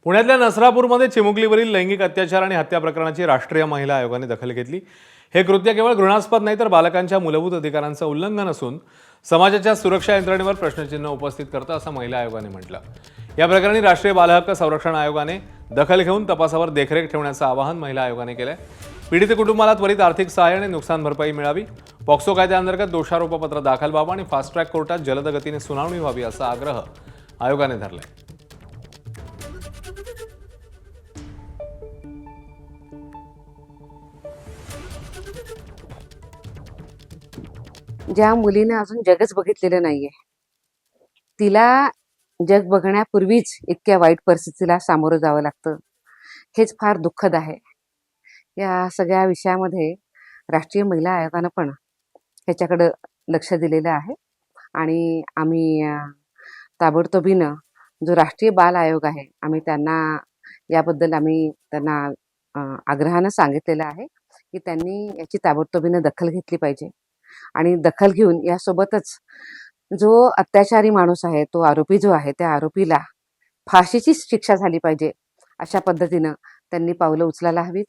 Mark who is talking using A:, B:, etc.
A: पुण्यातल्या नसरापूरमध्ये चिमुकलीवरील लैंगिक अत्याचार आणि हत्या प्रकरणाची राष्ट्रीय महिला आयोगाने दखल घेतली। हे कृत्य केवळ घृणास्पद नाही तर बालकांच्या मूलभूत अधिकारांचं उल्लंघन असून समाजाच्या सुरक्षा यंत्रणेवर प्रश्नचिन्ह उपस्थित करतं असं महिला आयोगाने म्हटलं। या प्रकरणी राष्ट्रीय बालहक्क संरक्षण आयोगाने दखल घेऊन तपासावर देखरेख ठेवण्याचं आवाहन महिला आयोगाने केलंय। पीडित कुटुंबाला त्वरित आर्थिक सहाय्य आणि नुकसान भरपाई मिळावी, पॉक्सो कायद्याअंतर्गत दोषारोपपत्र दाखल व्हावं आणि फास्ट ट्रॅक कोर्टात जलद गतीने सुनावणी व्हावी असा आग्रह आयोगाने धरलाय।
B: ज्या मुलीने अजून जगच बघितलेलं नाहीये, तिला जग बघण्यापूर्वीच इतक्या वाईट परिस्थितीला सामोरं जावं लागतं, हेच फार दुःखद आहे। या सगळ्या विषयामध्ये राष्ट्रीय महिला आयोगानं पण ह्याच्याकडं लक्ष दिलेलं आहे आणि आम्ही ताबडतोबीनं जो राष्ट्रीय बाल आयोग आहे, आम्ही त्यांना याबद्दल आग्रहानं सांगितलेलं आहे की त्यांनी याची ताबडतोबीनं दखल घेतली पाहिजे आणि दखल घेऊन यासोबतच जो अत्याचारी माणूस आहे, तो आरोपी जो आहे, त्या आरोपीला फाशीची शिक्षा झाली पाहिजे अशा पद्धतीनं त्यांनी पावलं उचलायला हवीत।